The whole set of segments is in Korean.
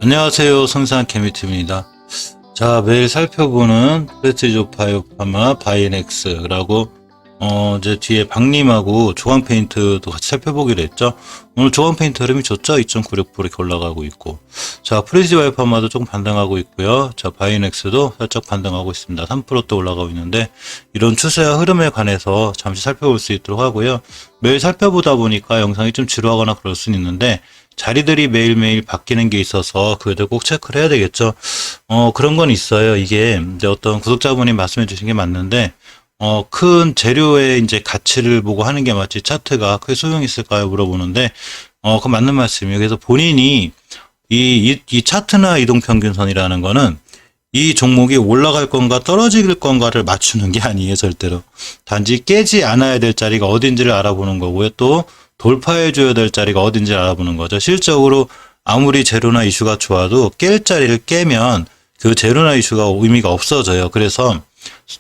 안녕하세요. 성산 케미TV입니다. 자, 매일 살펴보는 프레스티지 바이오파마 바이넥스라고 이제 뒤에 박림하고 조광 페인트도 같이 살펴보기로 했죠. 오늘 조광 페인트 흐름이 좋죠. 2.96% 이렇게 올라가고 있고. 자, 프레스티지 바이오파마도 조금 반등하고 있고요. 자, 바이넥스도 살짝 반등하고 있습니다. 3%또 올라가고 있는데, 이런 추세와 흐름에 관해서 잠시 살펴볼 수 있도록 하고요. 매일 살펴보다 보니까 영상이 좀 지루하거나 그럴 수는 있는데, 자리들이 매일매일 바뀌는 게 있어서 그것도 꼭 체크를 해야 되겠죠. 그런 건 있어요. 이게 이제 어떤 구독자분이 말씀해 주신 게 맞는데, 큰 재료의 이제 가치를 보고 하는 게 맞지 차트가 크게 소용이 있을까요? 물어보는데, 그 맞는 말씀이에요. 그래서 본인이 이 차트나 이동평균선이라는 거는 이 종목이 올라갈 건가 떨어질 건가를 맞추는 게 아니에요. 절대로. 단지 깨지 않아야 될 자리가 어딘지를 알아보는 거고요. 또 돌파해줘야 될 자리가 어딘지를 알아보는 거죠. 실적으로 아무리 재료나 이슈가 좋아도 깰 자리를 깨면 그 재료나 이슈가 의미가 없어져요. 그래서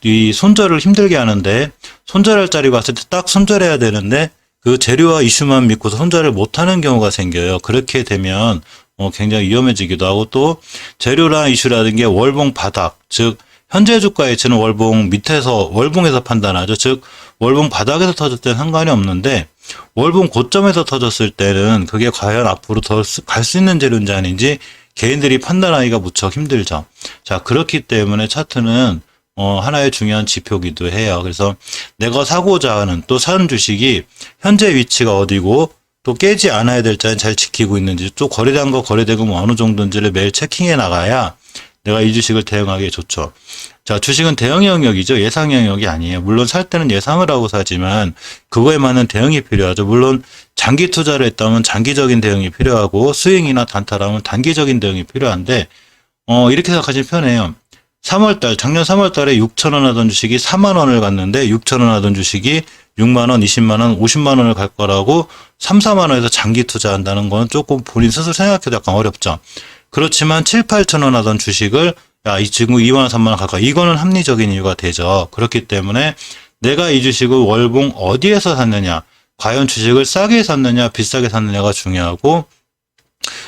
이 손절을 힘들게 하는데, 손절할 자리가 왔을 때 딱 손절해야 되는데 그 재료와 이슈만 믿고서 손절을 못하는 경우가 생겨요. 그렇게 되면 굉장히 위험해지기도 하고, 또 재료나 이슈라는 게 월봉 바닥, 즉 현재 주가 가치는 월봉 밑에서 월봉에서 판단하죠. 즉 월봉 바닥에서 터졌을 때는 상관이 없는데, 월봉 고점에서 터졌을 때는 그게 과연 앞으로 더 갈 수 있는 재료인지 아닌지 개인들이 판단하기가 무척 힘들죠. 자, 그렇기 때문에 차트는 하나의 중요한 지표기도 해요. 그래서 내가 사고자 하는, 또 사는 주식이 현재 위치가 어디고 또 깨지 않아야 될 자리는 잘 지키고 있는지, 또 거래된 거 거래대금 어느 정도인지를 매일 체킹해 나가야 내가 이 주식을 대응하기에 좋죠. 자, 주식은 대응 영역이죠. 예상 영역이 아니에요. 물론 살 때는 예상을 하고 사지만 그거에 맞는 대응이 필요하죠. 물론 장기 투자를 했다면 장기적인 대응이 필요하고, 스윙이나 단타라면 단기적인 대응이 필요한데, 이렇게 생각하시면 편해요. 작년 3월달에 6,000원 하던 주식이 4만원을 갔는데, 6,000원 하던 주식이 6만원, 20만원, 50만원을 갈 거라고 3, 4만원에서 장기 투자한다는 건 조금 본인 스스로 생각해도 약간 어렵죠. 그렇지만 7, 8천원 하던 주식을 이 지금 2만원, 3만원 갈까? 이거는 합리적인 이유가 되죠. 그렇기 때문에 내가 이 주식을 월봉 어디에서 샀느냐, 과연 주식을 싸게 샀느냐, 비싸게 샀느냐가 중요하고,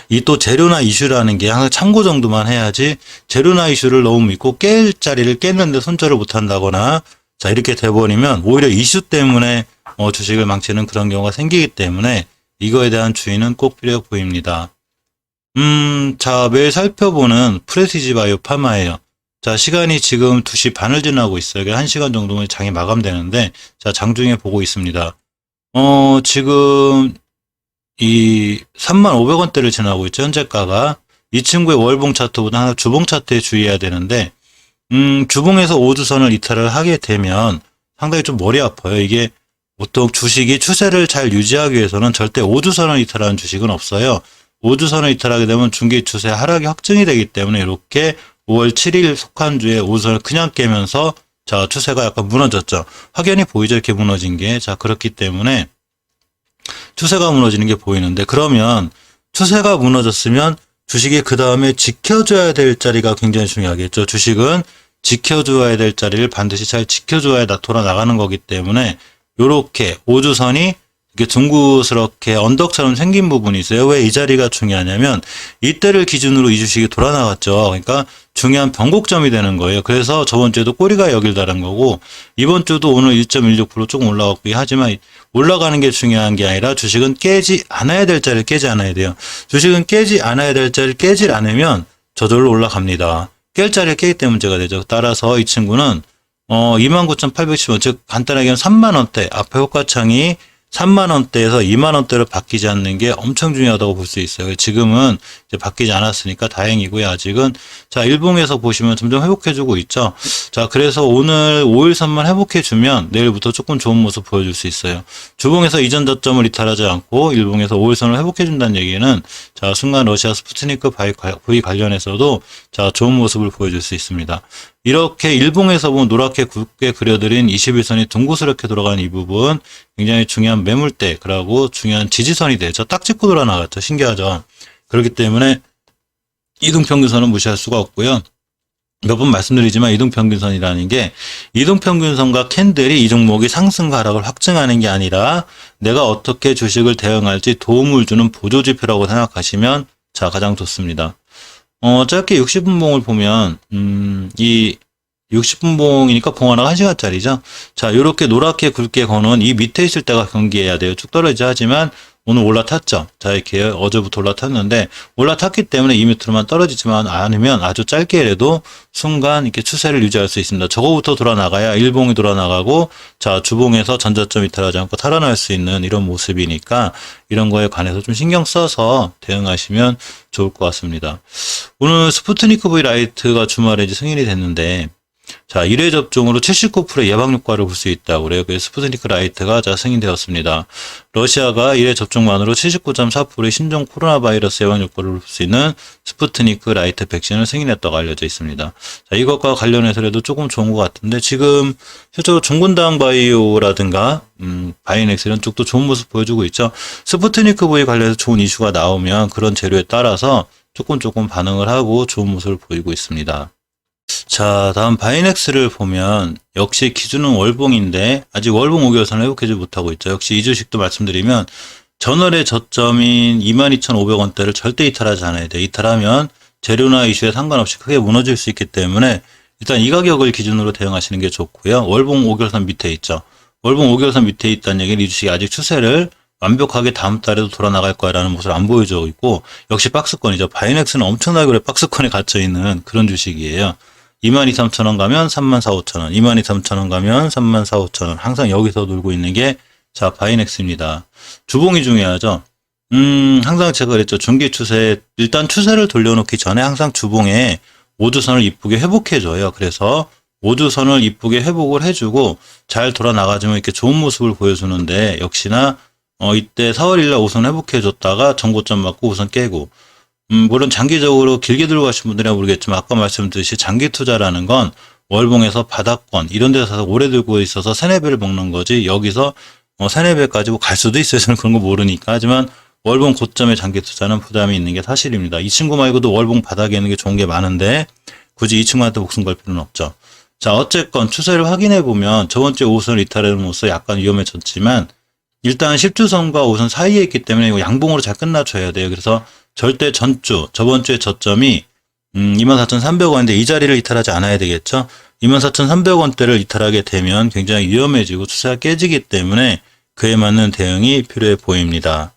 이 또 재료나 이슈라는 게 항상 참고 정도만 해야지, 재료나 이슈를 너무 믿고 깰 자리를 깼는데 손절을 못 한다거나, 자, 이렇게 돼버리면 오히려 이슈 때문에 주식을 망치는 그런 경우가 생기기 때문에 이거에 대한 주의는 꼭 필요해 보입니다. 자, 매일 살펴보는 프레스티지 바이오파마예요. 자, 시간이 지금 2시 반을 지나고 있어요. 1시간 정도면 장이 마감되는데, 자, 장중에 보고 있습니다. 지금 이 35,000원대를 지나고 있죠. 현재가가. 이 친구의 월봉 차트보다 하나 주봉 차트에 주의해야 되는데, 주봉에서 5주선을 이탈을 하게 되면 상당히 좀 머리 아파요. 이게 보통 주식이 추세를 잘 유지하기 위해서는 절대 5주선을 이탈하는 주식은 없어요. 5주선을 이탈하게 되면 중기 추세 하락이 확정이 되기 때문에, 이렇게 5월 7일 속한 주에 5주선을 그냥 깨면서, 자, 추세가 약간 무너졌죠. 확연히 보이죠. 이렇게 무너진 게. 자, 그렇기 때문에 추세가 무너지는 게 보이는데, 그러면 추세가 무너졌으면 주식이 그 다음에 지켜줘야 될 자리가 굉장히 중요하겠죠. 주식은 지켜줘야 될 자리를 반드시 잘 지켜줘야 돌아 나가는 거기 때문에, 요렇게 5주선이 이렇게 둥그스럽게 언덕처럼 생긴 부분이 있어요. 왜 이 자리가 중요하냐면, 이때를 기준으로 이 주식이 돌아 나갔죠. 그러니까 중요한 변곡점이 되는 거예요. 그래서 저번 주에도 꼬리가 여길 달한 거고, 이번 주도 오늘 1.16% 조금 올라갔고요. 하지만 올라가는 게 중요한 게 아니라, 주식은 깨지 않아야 될 자리를 깨지 않아야 돼요. 주식은 깨지 않아야 될 자리를 깨지 않으면 저절로 올라갑니다. 깰 자리를 깨기 때문에 문제가 되죠. 따라서 이 친구는 29,810원, 즉 간단하게 하면 3만원대, 앞에 호가창이 3만원대에서 2만원대로 바뀌지 않는 게 엄청 중요하다고 볼 수 있어요. 지금은 이제 바뀌지 않았으니까 다행이고요. 아직은. 자, 일봉에서 보시면 점점 회복해주고 있죠. 자, 그래서 오늘 5일선만 회복해주면 내일부터 조금 좋은 모습 보여줄 수 있어요. 주봉에서 이전 저점을 이탈하지 않고 일봉에서 5일선을 회복해준다는 얘기는, 자, 순간 러시아 스푸트니크 V 관련해서도 자, 좋은 모습을 보여줄 수 있습니다. 이렇게 일봉에서 보면 노랗게 굵게 그려드린 21선이 둥그스럽게 돌아가는 이 부분, 굉장히 중요한 매물대, 그리고 중요한 지지선이 되죠. 딱 짚고 돌아 나갔죠. 신기하죠. 그렇기 때문에 이동평균선은 무시할 수가 없고요. 몇 번 말씀드리지만 이동평균선이라는 게 이동평균선과 캔들이 이 종목이 상승과 하락을 확증하는 게 아니라 내가 어떻게 주식을 대응할지 도움을 주는 보조지표라고 생각하시면 자, 가장 좋습니다. 짧게 60분봉을 보면, 이 60분봉이니까 봉 하나가 1시간짜리죠. 자, 요렇게 노랗게 굵게 거는 이 밑에 있을 때가 경계해야 돼요. 쭉 떨어지지 하지만 오늘 올라탔죠. 자, 이렇게 어제부터 올라탔는데 올라탔기 때문에 이 밑으로만 떨어지지만 않으면 아주 짧게라도 순간 이렇게 추세를 유지할 수 있습니다. 저거부터 돌아나가야 일봉이 돌아나가고 자, 주봉에서 전저점 이탈하지 않고 탈환할 수 있는 이런 모습이니까 이런 거에 관해서 좀 신경 써서 대응하시면 좋을 것 같습니다. 오늘 스푸트니크 V 라이트가 주말에 이제 승인이 됐는데 자, 1회 접종으로 79%의 예방 효과를 볼 수 있다고 그래요. 그래서 스푸트니크 라이트가 자, 승인되었습니다. 러시아가 1회 접종만으로 79.4%의 신종 코로나 바이러스 예방 효과를 볼 수 있는 스푸트니크 라이트 백신을 승인했다고 알려져 있습니다. 자, 이것과 관련해서라도 조금 좋은 것 같은데 지금 실제로 종군당 바이오라든가 바이넥스 이런 쪽도 좋은 모습 보여주고 있죠. 스푸트니크 V 관련해서 좋은 이슈가 나오면 그런 재료에 따라서 조금 반응을 하고 좋은 모습을 보이고 있습니다. 자, 다음 바이넥스를 보면 역시 기준은 월봉인데 아직 월봉 5개월선을 회복하지 못하고 있죠. 역시 이 주식도 말씀드리면 전월의 저점인 22,500원대를 절대 이탈하지 않아야 돼요. 이탈하면 재료나 이슈에 상관없이 크게 무너질 수 있기 때문에 일단 이 가격을 기준으로 대응하시는 게 좋고요. 월봉 5개월선 밑에 있죠. 월봉 5개월선 밑에 있다는 얘기는 이 주식이 아직 추세를 완벽하게 다음 달에도 돌아나갈 거라는 모습을 안 보여주고 있고 역시 박스권이죠. 바이넥스는 엄청나게 오래 박스권에 갇혀있는 그런 주식이에요. 22,300원 가면 34,500원, 22,300원 가면 34,500원. 항상 여기서 놀고 있는 게, 자, 바이넥스입니다. 주봉이 중요하죠. 항상 제가 그랬죠. 중기 추세, 일단 추세를 돌려놓기 전에 항상 주봉에 5주선을 이쁘게 회복해줘요. 그래서 5주선을 이쁘게 회복을 해주고 잘 돌아나가지면 이렇게 좋은 모습을 보여주는데, 역시나, 이때 4월 1일 날 5선 회복해줬다가 정고점 맞고 5선 깨고, 물론 장기적으로 길게 들고 가신 분들이야 모르겠지만 아까 말씀드렸듯이 장기 투자라는 건 월봉에서 바닥권 이런 데서 오래 들고 있어서 세네 배를 먹는 거지 여기서 세네 배까지 갈 수도 있어요. 저는 그런 거 모르니까. 하지만 월봉 고점의 장기 투자는 부담이 있는 게 사실입니다. 이 친구 말고도 월봉 바닥에 있는 게 좋은 게 많은데 굳이 이 친구한테 목숨 걸 필요는 없죠. 자, 어쨌건 추세를 확인해 보면 저번 주에 5선을 이탈함으로써 약간 위험해졌지만 일단 10주선과 5선 사이에 있기 때문에 이거 양봉으로 잘 끝나줘야 돼요. 그래서 절대 전주, 저번 주에 저점이 24,300원인데 이 자리를 이탈하지 않아야 되겠죠. 24,300원대를 이탈하게 되면 굉장히 위험해지고 추세가 깨지기 때문에 그에 맞는 대응이 필요해 보입니다.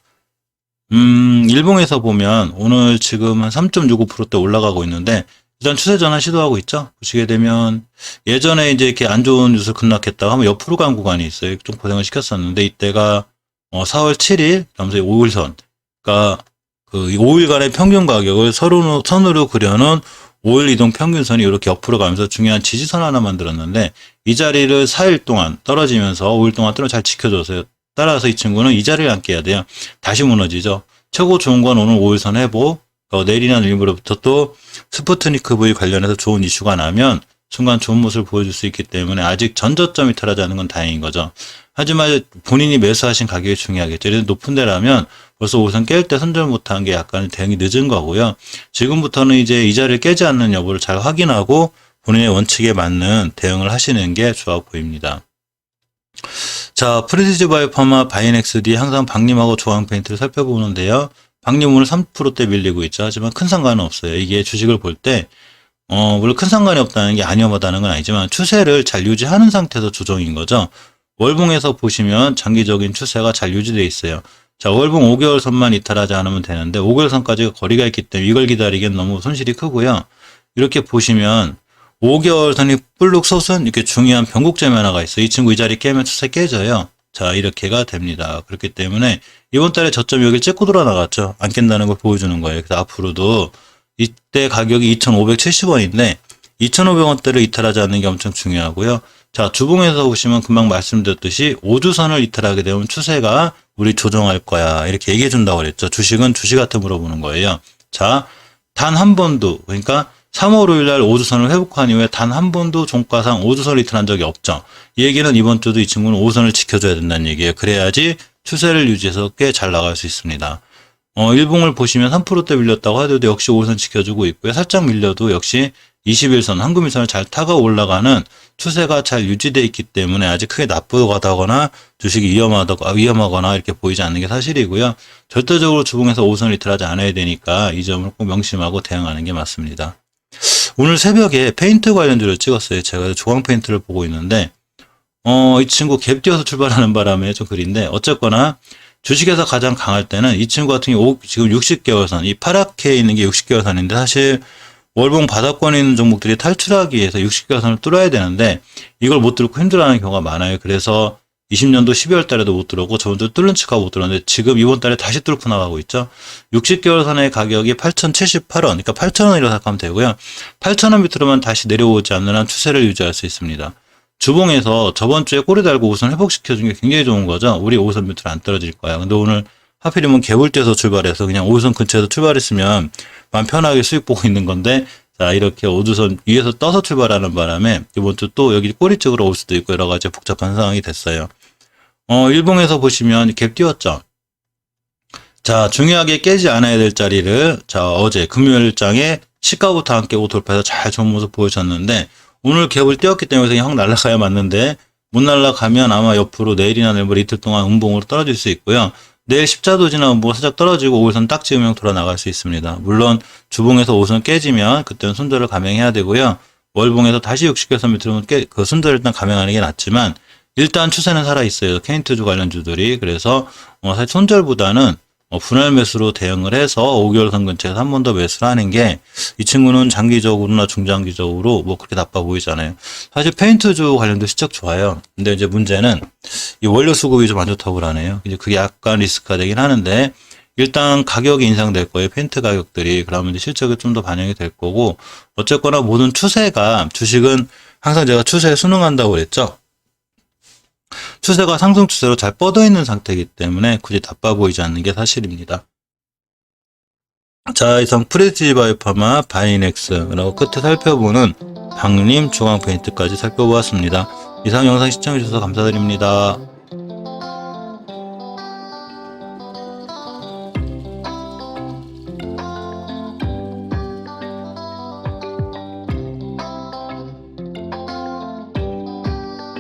일봉에서 보면 오늘 지금 한 3.65%대 올라가고 있는데 일단 추세 전환 시도하고 있죠. 보시게 되면 예전에 이제 이렇게 안 좋은 뉴스를 급락했다가 한번 옆으로 간 구간이 있어요. 좀 고생을 시켰었는데 이때가 4월 7일, 다음에 5일선, 그러니까 그 5일간의 평균 가격을 선으로 그려놓은 5일 이동 평균선이 이렇게 옆으로 가면서 중요한 지지선 하나 만들었는데 이 자리를 4일 동안 떨어지면서 5일 동안 잘 지켜줬어요. 따라서 이 친구는 이 자리를 안 깨야 돼요. 다시 무너지죠. 최고 좋은 건 오늘 5일선 회복, 내일이나 내일모레부터 또 스푸트니크 V 관련해서 좋은 이슈가 나면 순간 좋은 모습을 보여줄 수 있기 때문에 아직 전저점이 이탈하지 않은 건 다행인 거죠. 하지만 본인이 매수하신 가격이 중요하겠죠. 예를 들어 높은 데라면 벌써 5선 깰 때 손절 못한 게 약간 대응이 늦은 거고요. 지금부터는 이제 이 자리를 깨지 않는 여부를 잘 확인하고 본인의 원칙에 맞는 대응을 하시는 게 좋아 보입니다. 자, 프리시즈 바이오파마 바이넥스-D 항상 박림하고 조항 페인트를 살펴보는데요. 박림 오늘 3%대 밀리고 있죠. 하지만 큰 상관은 없어요. 이게 주식을 볼 때 물론 큰 상관이 없다는 게 아니하다는 건 아니지만 추세를 잘 유지하는 상태에서 조정인 거죠. 월봉에서 보시면 장기적인 추세가 잘 유지되어 있어요. 자, 월봉 5개월 선만 이탈하지 않으면 되는데 5개월 선까지 거리가 있기 때문에 이걸 기다리기엔 너무 손실이 크고요. 이렇게 보시면 5개월 선이 불룩 솟은 이렇게 중요한 변곡점이 하나가 있어요. 이 친구 이 자리 깨면 추세 깨져요. 자, 이렇게가 됩니다. 그렇기 때문에 이번 달에 저점 여기 찍고 돌아나갔죠. 안 깬다는 걸 보여주는 거예요. 그래서 앞으로도 이때 가격이 2,570원인데 2,500원대를 이탈하지 않는 게 엄청 중요하고요. 자, 주봉에서 보시면 금방 말씀드렸듯이 5주선을 이탈하게 되면 추세가 우리 조정할 거야. 이렇게 얘기해 준다고 그랬죠. 주식은 주식한테 물어보는 거예요. 자, 단 한 번도, 그러니까 3월 5일 날 5주선을 회복한 이후에 단 한 번도 종가상 5주선을 이탈한 적이 없죠. 이 얘기는 이번 주도 이 친구는 5선을 지켜줘야 된다는 얘기예요. 그래야지 추세를 유지해서 꽤 잘 나갈 수 있습니다. 일봉을 보시면 3%대 밀렸다고 하더라도 역시 5선 지켜주고 있고요. 살짝 밀려도 역시 21선, 황금일선을 잘 타고 올라가는 추세가 잘 유지되어 있기 때문에 아직 크게 나쁘다거나 주식이 위험하거나 이렇게 보이지 않는 게 사실이고요. 절대적으로 주봉에서 5선 리틀하지 않아야 되니까 이 점을 꼭 명심하고 대응하는 게 맞습니다. 오늘 새벽에 페인트 관련주를 찍었어요. 제가 조광 페인트를 보고 있는데 이 친구 갭 뛰어서 출발하는 바람에 좀 그린데 어쨌거나 주식에서 가장 강할 때는 이 친구 같은 경우 지금 60개월선, 이 파랗게 있는 게 60개월선인데 사실 월봉 바닥권에 있는 종목들이 탈출하기 위해서 60개월선을 뚫어야 되는데 이걸 못 뚫고 힘들어하는 경우가 많아요. 그래서 20년도 12월 달에도 못 뚫었고 저번 주 뚫는 척하고 못 뚫었는데 지금 이번 달에 다시 뚫고 나가고 있죠. 60개월선의 가격이 8,078원, 그러니까 8,000원이라고 생각하면 되고요. 8,000원 밑으로만 다시 내려오지 않는 한 추세를 유지할 수 있습니다. 주봉에서 저번 주에 꼬리 달고 5선 회복시켜준 게 굉장히 좋은 거죠. 우리 5선 밑으로 안 떨어질 거야. 근데 오늘 하필이면 개불제에서 출발해서 그냥 5선 근처에서 출발했으면 마음 편하게 수익 보고 있는 건데 자 이렇게 5주선 위에서 떠서 출발하는 바람에 이번 주 또 여기 꼬리 쪽으로 올 수도 있고 여러 가지 복잡한 상황이 됐어요. 일봉에서 보시면 갭 띄웠죠. 자 중요하게 깨지 않아야 될 자리를 자 어제 금요일장에 시가부터 함께 돌파해서 잘 좋은 모습 보여줬는데 오늘 갭을 띄웠기 때문에 그냥 확 날아가야 맞는데 못 날아가면 아마 옆으로 내일이나 내일 이틀 동안 음봉으로 떨어질 수 있고요. 내일 십자도지나 음봉 살짝 떨어지고 5선 딱 지으면 돌아 나갈 수 있습니다. 물론 주봉에서 5선 깨지면 그때는 손절을 감행해야 되고요. 월봉에서 다시 60개선 밑으로 그 손절을 일단 감행하는 게 낫지만 일단 추세는 살아 있어요. 케인트주 관련주들이. 그래서 사실 손절보다는 분할 매수로 대응을 해서 5개월선 근처에서 한 번 더 매수를 하는 게 이 친구는 장기적으로나 중장기적으로 뭐 그렇게 나빠 보이잖아요. 사실 페인트주 관련도 실적 좋아요. 근데 이제 문제는 이 원료 수급이 좀 안 좋다고 그러네요. 이제 그게 약간 리스크가 되긴 하는데 일단 가격이 인상될 거예요. 페인트 가격들이. 그러면 이제 실적이 좀 더 반영이 될 거고 어쨌거나 모든 추세가 주식은 항상 제가 추세에 순응한다고 그랬죠. 추세가 상승 추세로 잘 뻗어 있는 상태이기 때문에 굳이 나빠 보이지 않는 게 사실입니다. 자, 이상 프레스티지 바이오파마, 바이넥스, 그리고 끝에 살펴보는 박림, 중앙 페인트까지 살펴보았습니다. 이상 영상 시청해주셔서 감사드립니다.